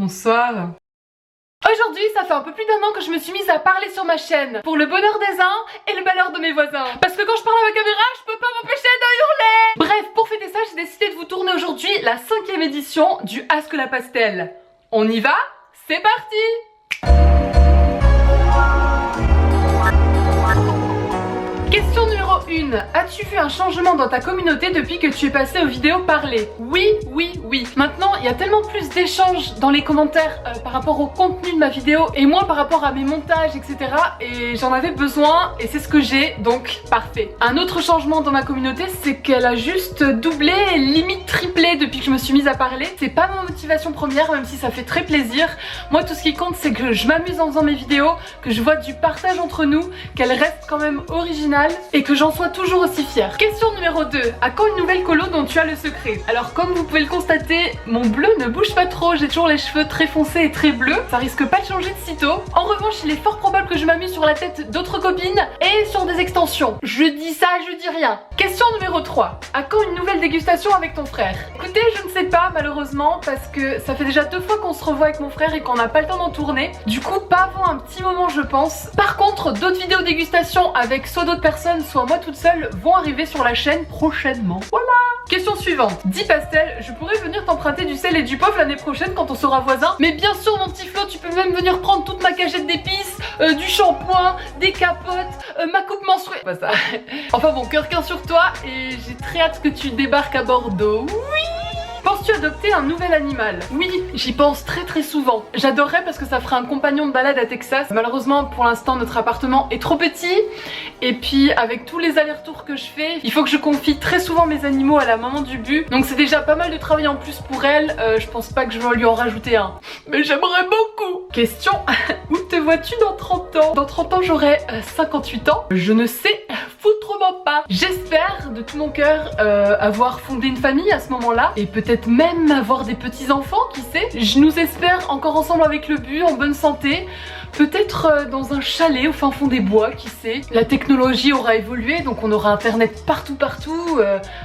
Bonsoir. Aujourd'hui, ça fait un peu plus d'1 an que je me suis mise à parler sur ma chaîne pour le bonheur des uns et le malheur de mes voisins. Parce que quand je parle à ma caméra, je peux pas m'empêcher de hurler. Bref, pour fêter ça, j'ai décidé de vous tourner aujourd'hui la 5e édition du Ask la Pastel. On y va? C'est parti! Question numéro 1. As-tu vu un changement dans ta communauté depuis que tu es passé aux vidéos parlées? Oui, oui, oui. Maintenant, il y a tellement plus d'échanges dans les commentaires par rapport au contenu de ma vidéo et moi par rapport à mes montages, etc. Et j'en avais besoin et c'est ce que j'ai, donc parfait. Un autre changement dans ma communauté, c'est qu'elle a juste doublé, limite triplé depuis que je me suis mise à parler. C'est pas ma motivation première, même si ça fait très plaisir. Moi, tout ce qui compte, c'est que je m'amuse en faisant mes vidéos, que je vois du partage entre nous, qu'elle reste quand même originale et que j'en sois toujours aussi fière. Question numéro 2. À quand une nouvelle colo dont tu as le secret? Alors comme vous pouvez le constater, mon bleu ne bouge pas trop, j'ai toujours les cheveux très foncés et très bleus, ça risque pas de changer de sitôt. En revanche, il est fort probable que je m'amuse sur la tête d'autres copines et sur des extensions. Je dis ça, je dis rien. Question numéro 3. À quand une nouvelle dégustation avec ton frère? Écoutez, je ne sais pas malheureusement parce que ça fait déjà 2 fois qu'on se revoit avec mon frère et qu'on n'a pas le temps d'en tourner. Du coup, pas avant un petit moment je pense. Par contre, d'autres vidéos dégustation avec soit d'autres personnes, soit moi toute seule vont arriver sur la chaîne prochainement. Voilà. Question suivante. Dis Pastel, je pourrais venir t'emprunter du sel et du poivre l'année prochaine quand on sera voisins. Mais bien sûr mon petit Flo, tu peux même venir prendre toute ma cagette d'épices, du shampoing, des capotes, ma coupe menstruée. Pas ça. Enfin bon, cœur sur toi et j'ai très hâte que tu débarques à Bordeaux. Oui. Penses-tu adopter un nouvel animal? Oui, j'y pense très souvent. J'adorerais parce que ça ferait un compagnon de balade à Texas. Malheureusement, pour l'instant, notre appartement est trop petit. Et puis, avec tous les allers-retours que je fais, il faut que je confie très souvent mes animaux à la maman du but. Donc c'est déjà pas mal de travail en plus pour elle. Je pense pas que je vais lui en rajouter un. Mais j'aimerais beaucoup. Question, où te vois-tu dans 30 ans? Dans 30 ans, j'aurai 58 ans. Je ne sais foutrement pas. J'espère de tout mon cœur avoir fondé une famille à ce moment-là. Et peut-être même avoir des petits-enfants, qui sait. Je nous espère encore ensemble avec le but, en bonne santé. Peut-être dans un chalet au fin fond des bois, qui sait. La technologie aura évolué, donc on aura internet partout,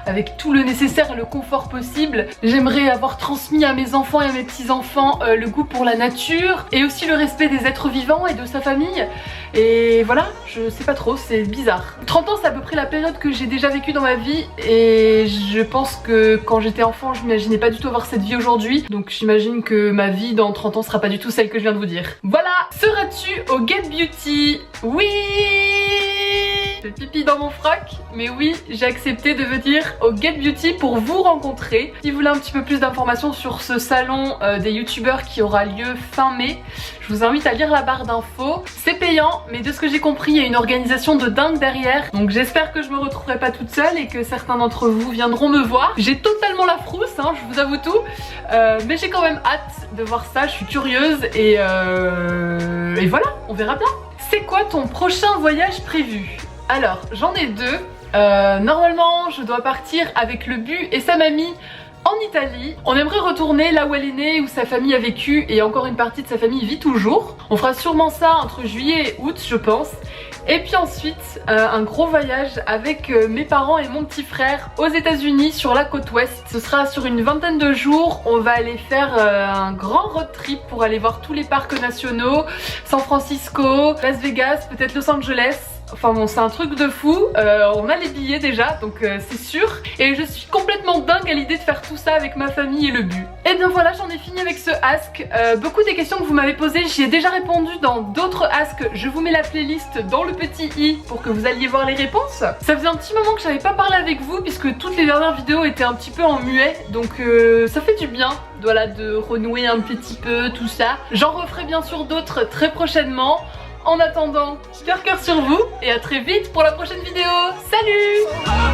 avec tout le nécessaire et le confort possible. J'aimerais avoir transmis à mes enfants et à mes petits-enfants le goût pour la nature et aussi le respect des êtres vivants et de sa famille. Et voilà, je sais pas trop, c'est bizarre. 30 ans, c'est à peu près la période que j'ai déjà vécue dans ma vie et je pense que quand j'étais enfant, je m'imaginais pas du tout avoir cette vie aujourd'hui. Donc j'imagine que ma vie dans 30 ans sera pas du tout celle que je viens de vous dire. Voilà. Seras-tu au Get Beauty? Oui. J'ai pipi dans mon froc, mais oui, j'ai accepté de venir au Get Beauty pour vous rencontrer. Si vous voulez un petit peu plus d'informations sur ce salon des youtubeurs qui aura lieu fin mai, je vous invite à lire la barre d'infos. C'est payant, mais de ce que j'ai compris, il y a une organisation de dingue derrière. Donc j'espère que je me retrouverai pas toute seule et que certains d'entre vous viendront me voir. J'ai totalement la frousse, hein, je vous avoue tout. Mais j'ai quand même hâte de voir ça, je suis curieuse et voilà, on verra bien. C'est quoi ton prochain voyage prévu? Alors, j'en ai 2. Normalement, je dois partir avec le but et sa mamie en Italie. On aimerait retourner là où elle est née, où sa famille a vécu et encore une partie de sa famille vit toujours. On fera sûrement ça entre juillet et août, je pense. Et puis ensuite, un gros voyage avec mes parents et mon petit frère aux États-Unis sur la côte ouest. Ce sera sur une vingtaine de jours. On va aller faire un grand road trip pour aller voir tous les parcs nationaux, San Francisco, Las Vegas, peut-être Los Angeles. Enfin bon, c'est un truc de fou. On a les billets déjà, donc c'est sûr. Et je suis complètement dingue à l'idée de faire tout ça avec ma famille et le but. Et bien voilà, j'en ai fini avec ce ask. Beaucoup des questions que vous m'avez posées, j'y ai déjà répondu dans d'autres asks. Je vous mets la playlist dans le petit i pour que vous alliez voir les réponses. Ça faisait un petit moment que j'avais pas parlé avec vous puisque toutes les dernières vidéos étaient un petit peu en muet. Donc ça fait du bien, voilà, de renouer un petit peu tout ça. J'en referai bien sûr d'autres très prochainement. En attendant, cœur sur vous et à très vite pour la prochaine vidéo. Salut!